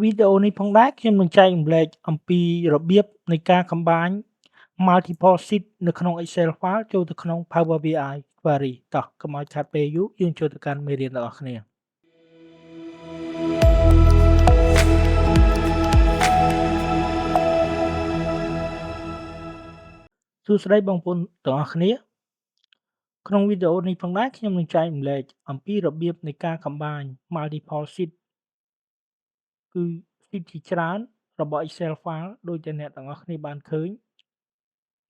វីដេអូនេះផងដែរខ្ញុំនឹងចែករំលែកអំពីរបៀបនៃការ combine multiple sheet នៅក្នុង Excel file ចូលទៅក្នុង Power BI Query តោះកុំឲ្យខាតពេលយូរយើងចូលទៅកាន់មេរៀនទាំងអស់គ្នាសួស្តីបងប្អូនទាំងអស់គ្នាក្នុងវីដេអូនេះផងដែរខ្ញុំនឹងចែករំលែកអំពីរបៀបនៃការ combine multiple sheet គឺ sheet ជាច្រើនរបស់ Excel file ដូចដែលអ្នកទាំងអស់គ្នាបានឃើញ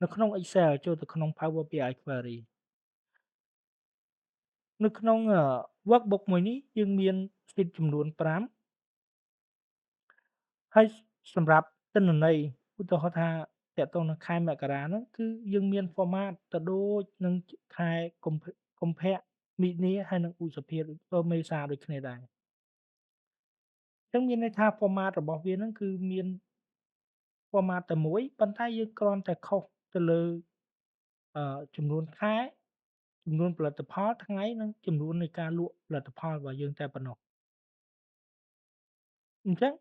នៅក្នុង Excel ចូលទៅក្នុង Power BI Query នៅក្នុង workbook មួយនេះយើងមាន sheet ចំនួន5ហើយសម្រាប់ទិន្នន័យឧទាហរណ៍ថាទាក់ទងនឹងខែមករាហ្នឹងគឺយើងមាន format ទៅដូចនឹងខែកុម្ភៈមីនាហើយនិងឧសភាមេសាដូចគ្នាដែរអញ្ចឹងមានន័យថា format របស់វាហ្នឹងគឺមាន format តែមួយប៉ុន្តែយើងគ្រាន់តែខុសទៅលើចំនួនខែចំនួនផលិតផលថ្ងៃនិងចំនួននៃការលក់ផលិតផលរបស់យើងតែប៉ុណ្ណោះអញ្ចឹង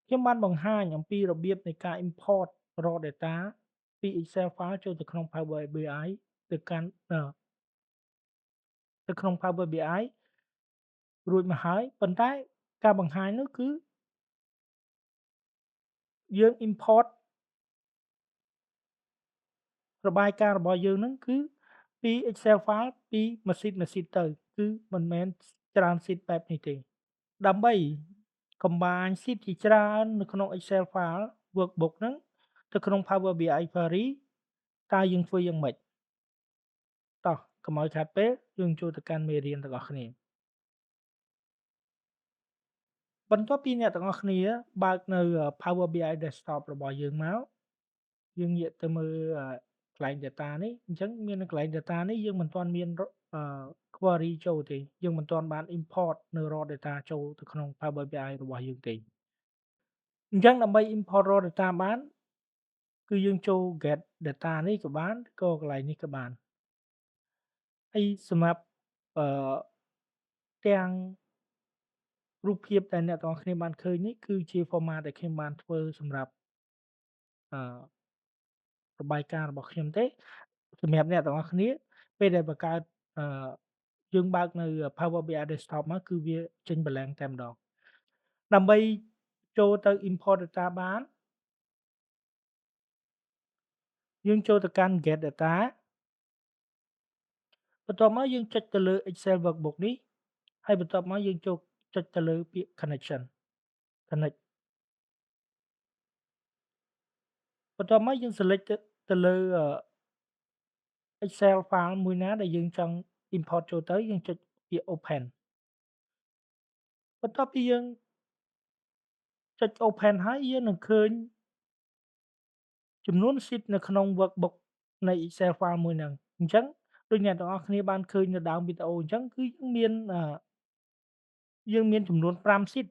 ខ្ញុំបានបង្ហាញអំពីរបៀបនៃការ import raw data ពី Excel file ចូលទៅក្នុង Power BI ទៅកាន់ទៅក្នុង Power BI រួចមកហើយប៉ុន្តែការបង្ហាញនោះគឺយើង import របាយការណ៍របស់យើងហ្នឹងគឺពី Excel file ពីម៉ាស៊ីនទៅគឺមិនមែនច្រើន sheet បែបនេះទេដើម្បី combine sheet ជាច្រើននៅក្នុង Excel file workbook ហ្នឹងទៅក្នុង Power BI Query តើយើងធ្វើយ៉ាងម៉េចតោះកុំឲ្យខាតពេលយើងចូលទៅកាន់មេរៀនទាំងអស់គ្នាបន្ទាប់ពីអ្នកទាំងអស់គ្នាបើកនៅ Power BI Desktop របស់យើងមកយើងងាកទៅមើលកន្លែង data នេះអញ្ចឹងមាននៅកន្លែង data នេះយើងមិនទាន់មានquery ចូលទេយើងមិនទាន់បាន import នៅ raw data ចូលទៅក្នុង Power BI របស់យើងទេអញ្ចឹងដើម្បី import raw data បានគឺយើងចូល get data នេះក៏បានក៏កន្លែងនេះក៏បានហើយសម្រាប់អឺទាំងរូបភាពដែលអ្នកទាំងអស់គ្នាបានឃើញនេះគឺជា format ដែលខ្ញុំបានធ្វើសម្រាប់អឺរបាយការណ៍របស់ខ្ញុំទេសម្រាប់អ្នកទាំងអស់គ្នាពេលដែលបង្កើតអឺយើងបើកនៅ Power BI Desktop មកគឺវាចេញ blank តែម្ដងដើម្បីចូលទៅ import data បានយើងចូលទៅកាន់ get data បន្ទាប់មកយើងចុចទៅលើ Excel workbook នេះហើយបន្ទាប់មកយើងចូលចុចទៅលើពាក្យ connection connect បន្ទាប់មកយើង select ទៅលើ Excel file មួយណាដែលយើងចង់ import ចូលទៅយើងចុចពាក្យ open បន្ទាប់ពីយើងចុច open ហើយយើងនឹងឃើញចំនួន sheet នៅក្នុង workbook នៃ Excel file មួយហ្នឹងអញ្ចឹងដូចអ្នកទាំងអស់គ្នាបានឃើញនៅដើមវីដេអូអញ្ចឹងគឺយើងមានចំនួន5 sheet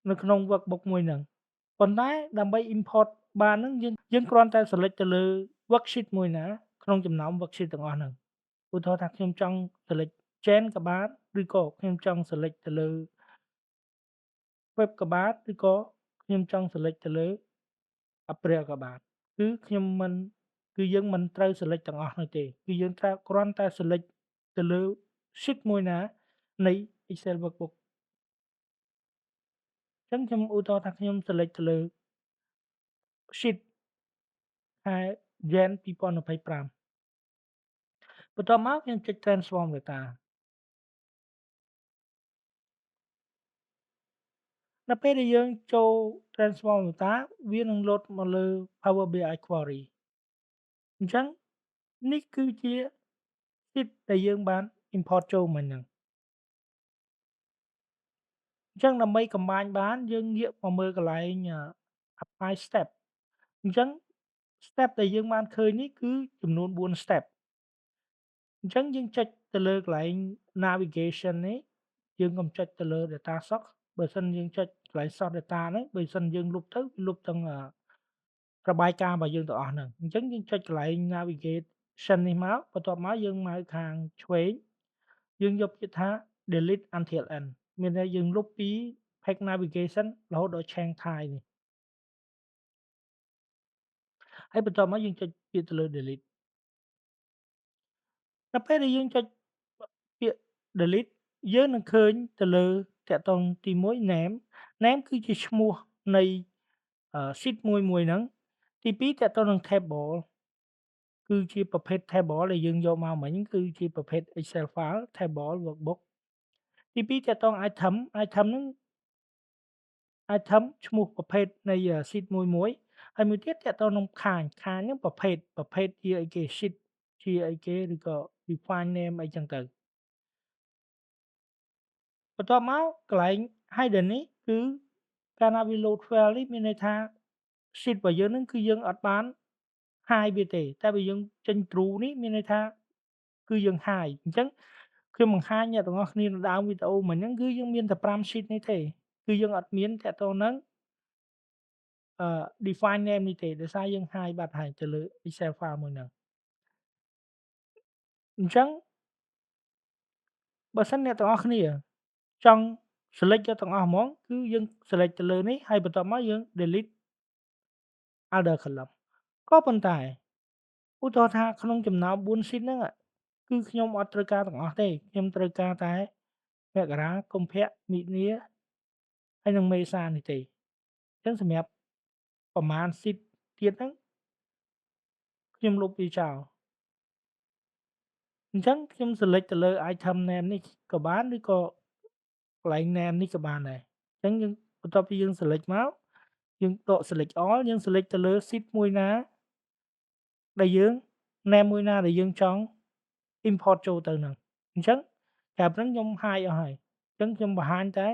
នៅក្នុង workbook មួយហ្នឹងប៉ុន្តែដើម្បី import បានហ្នឹងយើងគ្រាន់តែ select ទៅលើ worksheet មួយណាក្នុងចំណោម worksheet ទាំងអស់ហ្នឹងឧទាហរណ៍ថាខ្ញុំចង់ select Gen ក៏បានឬក៏ខ្ញុំចង់ select ទៅលើ Web ក៏បានឬក៏ខ្ញុំចង់ select ទៅលើ April ក៏បានគឺខ្ញុំមិនគឺយើងមិនត្រូវ select ទាំងអស់នោះទេគឺយើងត្រូវគ្រាន់តែ select ទៅលើ sheet មួយណានៃ Excel workbook អញ្ចឹងខ្ញុំឧទាហរណ៍ថាខ្ញុំ select ទៅលើ sheet ខែ Jan 2025បន្ទាប់មកខ្ញុំចុច transform data នៅពេលដែលយើងចូល transform data វានឹង load មកលើ Power BI Query អញ្ចឹងនេះគឺជា sheet ដែលយើងបាន import ចូលមិញហ្នឹងអញ្ចឹងដើម្បី combine បានយើងងាកមកមើលកន្លែងapply step អញ្ចឹង step ដែលយើងបានឃើញនេះគឺចំនួន4 step អញ្ចឹងយើងចុចទៅលើកន្លែង navigation នេះយើងកុំចុចទៅលើ data source បើសិនយើងចុចកន្លែង source data ហ្នឹងបើសិនយើងលុបទៅវាលុបទាំងរបាយការណ៍របស់យើងទាំងអស់ហ្នឹងអញ្ចឹងយើងចុចកន្លែង navigation នេះមកបន្ទាប់មកយើងមកខាងឆ្វេងយើងយកពាក្យថា delete until end មានន័យយើងលុបពី Page Navigation រហូតដល់ Chiang Thai នេះហើយបន្ទាប់មកយើងចុចពាក្យទៅលើ Delete ដល់ពេលដែលយើងចុចពាក្យ Delete យើងនឹងឃើញទៅលើតាក់ទងទី1 Name Name គឺជាឈ្មោះនៃsheet មួយហ្នឹងទី2តាក់ទងនឹង Table គឺជាប្រភេទ Table ដែលយើងយកមកមិញគឺជាប្រភេទ Excel file Table Workbook ទី2តាក់ទង Item Item ហ្នឹង Item ឈ្មោះប្រភេទនៃsheet មួយហើយមួយទៀតតាក់ទងនឹងខាញហ្នឹងប្រភេទជាអីគេ sheet ជាអីគេឬក៏ define name អីចឹងទៅបន្ទាប់មកកន្លែង hidden នេះគឺកាលណាវា load file នេះមានន័យថា sheet របស់យើងហ្នឹងគឺយើងអត់បាន hide វាទេតែបើយើងចេញ true នេះមានន័យថាគឺយើង hide អញ្ចឹងខ្ញុំបង្ហាញអ្នកទាំងអស់គ្នានៅដើមវីដេអូមិញហ្នឹងគឺយើងមានតែ5 sheet នេះទេគឺយើងអត់មានតាក់ទងនឹងdefine name នេះទេដោយសារយើង hide បាត់ហើយទៅលើ Excel file មួយហ្នឹងអញ្ចឹងបើសិនអ្នកទាំងអស់គ្នាចង់ select យកទាំងអស់ហ្មងគឺយើង select ទៅលើនេះហើយបន្ទាប់មកយើង delete other column ក៏ប៉ុន្តែឧទាហរណ៍ថាក្នុងចំណោម4 sheet ហ្នឹងគឺខ្ញុំអត់ត្រូវការទាំងអស់ទេខ្ញុំត្រូវការតែមករាកុម្ភៈមិនិនាហើយនិងមេសានេះទេអញ្ចឹងសម្រាប់ប្រមាណ sheet ទៀតហ្នឹងខ្ញុំលុបវាចោលអញ្ចឹងខ្ញុំ select ទៅលើ item name នេះក៏បានឬក៏កន្លែង name នេះក៏បានដែរអញ្ចឹងយើងបន្ទាប់ពីយើង select មកយើងដក select all យើង select ទៅលើ sheet មួយណាដែលយើង name មួយណាដែលយើងចង់ import ចូលទៅហ្នឹងអញ្ចឹងចាប់ហ្នឹងខ្ញុំ hide អស់ហើយអញ្ចឹងខ្ញុំបង្ហាញតែ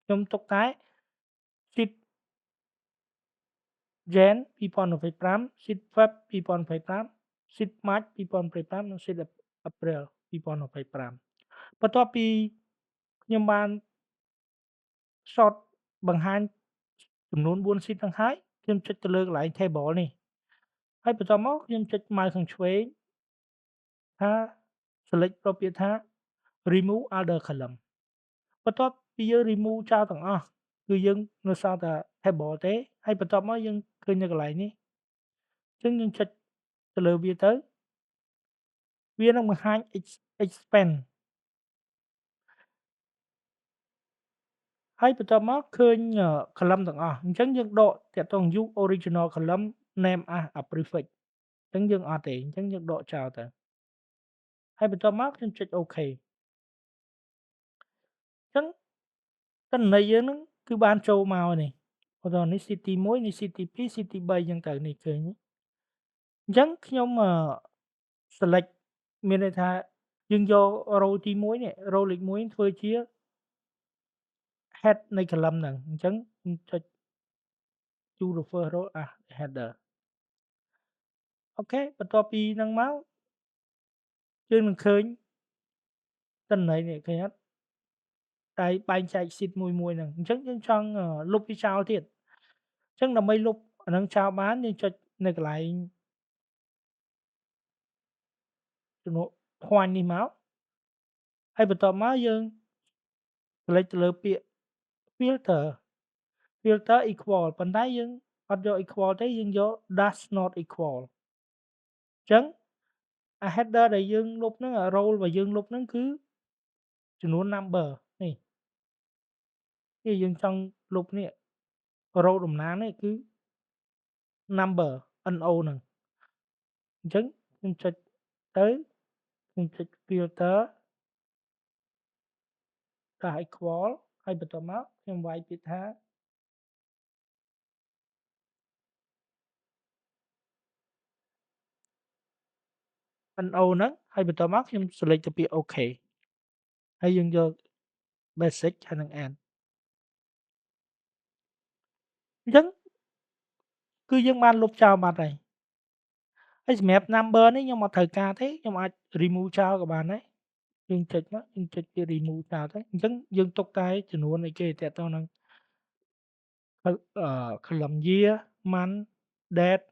ខ្ញុំទុកតែ sheet Jan 2025 sheet Feb 2025 sheet March 2025និង sheet April 2025បន្ទាប់ពីខ្ញុំបាន short បង្ហាញចំនួន4 sheet ហ្នឹងហើយខ្ញុំចុចទៅលើកន្លែង table នេះហើយបន្ទាប់មកខ្ញុំចុច mouse ខាងឆ្វេងថា select ចូលពាក្យថា remove other column បន្ទាប់ពីយើង remove ចោលទាំងអស់គឺយើងនៅសល់តែ table ទេហើយបន្ទាប់មកយើងឃើញនៅកន្លែងនេះអញ្ចឹងយើងចុចទៅលើវាទៅវានឹងបង្ហាញ expand ហើយបន្ទាប់មកឃើញcolumn ទាំងអស់អញ្ចឹងយើងដកតាក់ទង use original column name as a prefix អញ្ចឹងយើងអត់ទេអញ្ចឹងយើងដកចោលទៅហើយបន្ទាប់មកខ្ញុំចុចអូខេអញ្ចឹងទិន្នន័យយើងហ្នឹងគឺបានចូលមកហើយនេះឧទាហរណ៍នេះ sheet ទី1នេះ sheet ទី2 sheet ទី3អញ្ចឹងទៅនេះឃើញទេអញ្ចឹងខ្ញុំselect មានន័យថាយើងយក row ទី1នេះ row លេខ1ធ្វើជា head នៃ column ហ្នឹងអញ្ចឹងខ្ញុំចុច choose the first row as header អូខេបន្ទាប់ពីហ្នឹងមកយើងនឹងឃើញទិន្នន័យនេះឃើញអត់តែបែងចែក sheet មួយហ្នឹងអញ្ចឹងយើងចង់លុបវាចោលទៀតអញ្ចឹងដើម្បីលុបអាហ្នឹងចោលបានយើងចុចនៅកន្លែងចំណុច point នេះមកហើយបន្ទាប់មកយើង select ទៅលើពាក្យ filter filter equal ប៉ុន្តែយើងអត់យក equal ទេយើងយក does not equal អញ្ចឹងអា header ដែលយើងលុបហ្នឹងអា row របស់យើងលុបហ្នឹងគឺចំនួន number នេះយើងចង់លុបនេះ row តំណាងនេះគឺ number NO ហ្នឹងអញ្ចឹងខ្ញុំចុចទៅខ្ញុំចុច filter ដាក់ equal ហើយបន្ទាប់មកខ្ញុំវាយពាក្យថា NO ហ្នឹងហើយបន្ទាប់មកខ្ញុំ select ទៅពាក្យអូខេហើយយើងយក basic ហើយនឹង end អញ្ចឹងគឺយើងបានលុបចោលបាត់ហើយហើយសម្រាប់ number នេះខ្ញុំអត់ត្រូវការទេខ្ញុំអាច remove ចោលក៏បានដែរយើងចុចមកយើងចុចពាក្យ remove ចោលទៅអញ្ចឹងយើងទុកតែចំនួនអីគេទាក់ទងនឹងcolumn year month date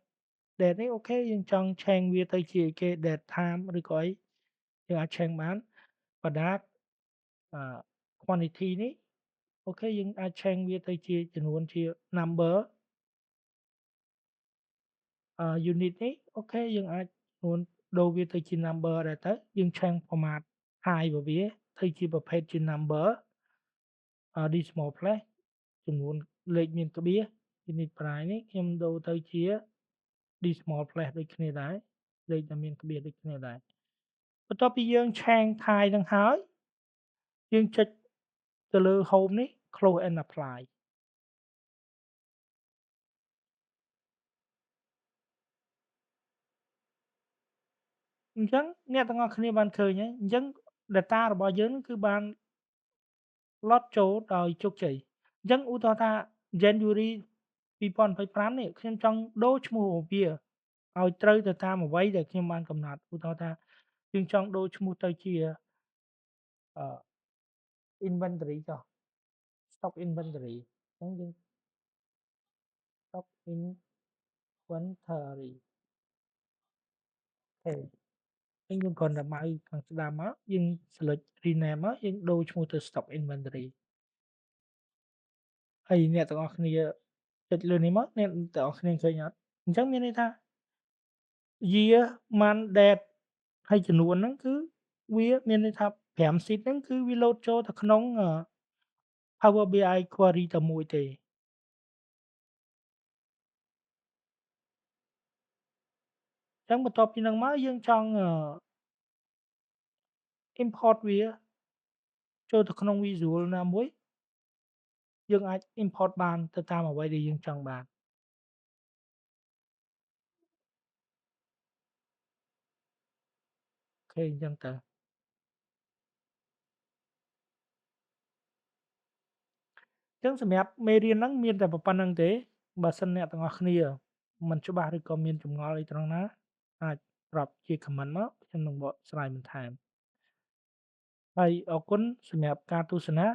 date នេះអូខេយើងចង់ change វាទៅជាអីគេ date time ឬក៏អីយើងអាច change បានបណ្ដា quantity នេះអូខេយើងអាចឆេងវាទៅជាចំនួនជា number unit នេះអូខេយើងអាចនួនដូរវាទៅជា number ដែរទៅយើងឆេង format high របស់វាទៅជាប្រភេទជា number decimal place ចំនួនលេខមានក្បៀស unit price នេះខ្ញុំដូរទៅជា decimal place ដូចគ្នាដែរលេខដែលមានក្បៀសដូចគ្នាដែរបន្ទាប់ពីយើងឆេង type នឹងហើយយើងចុចទៅលើ home នេះ close and apply អញ្ចឹងអ្នកទាំងអស់គ្នាបានឃើញហើយអញ្ចឹង data របស់យើងគឺបាន load ចូលដោយជោគជ័យអញ្ចឹងឧទាហរណ៍ថា January 2025នេះខ្ញុំចង់ដូរឈ្មោះរបស់វាឲ្យត្រូវទៅតាមអ្វីដែលខ្ញុំបានកំណត់ឧទាហរណ៍ថាយើងចង់ដូរឈ្មោះទៅជាអឺ inventory ចុះ stock inventory អញ្ចឹងយើង stock inventory អូខេអញ្ចឹងយើងគ្រាន់តែម៉ៅខាងស្ដាំមកយើង select rename មកយើងដូរឈ្មោះទៅ stock inventory ហើយអ្នកទាំងអស់គ្នាចុចលើនេះមកអ្នកទាំងអស់គ្នាឃើញអត់អញ្ចឹងមានន័យថា year month date ហើយចំនួនហ្នឹងគឺវាមានន័យថា5 sheet ហ្នឹងគឺវា load ចូលទៅក្នុងPower BI query តែមួយទេអញ្ចឹងបន្ទាប់ពីហ្នឹងមកយើងចង់import វាចូលទៅក្នុង visual ណាមួយយើងអាច import បានទៅតាមអ្វីដែលយើងចង់បានអូខេអញ្ចឹងទៅអញ្ចឹងសម្រាប់មេរៀនហ្នឹងមានតែប៉ុណ្្នឹងទេបើសិនអ្នកទាំងអស់គ្នាមិនច្បាស់ឬក៏មានចម្ងល់អីត្រង់ណាអាចប្រាប់ជា comment មកខ្ញុំនឹងបកស្រាយបន្ថែមហើយអរគុណសម្រាប់ការទស្សនា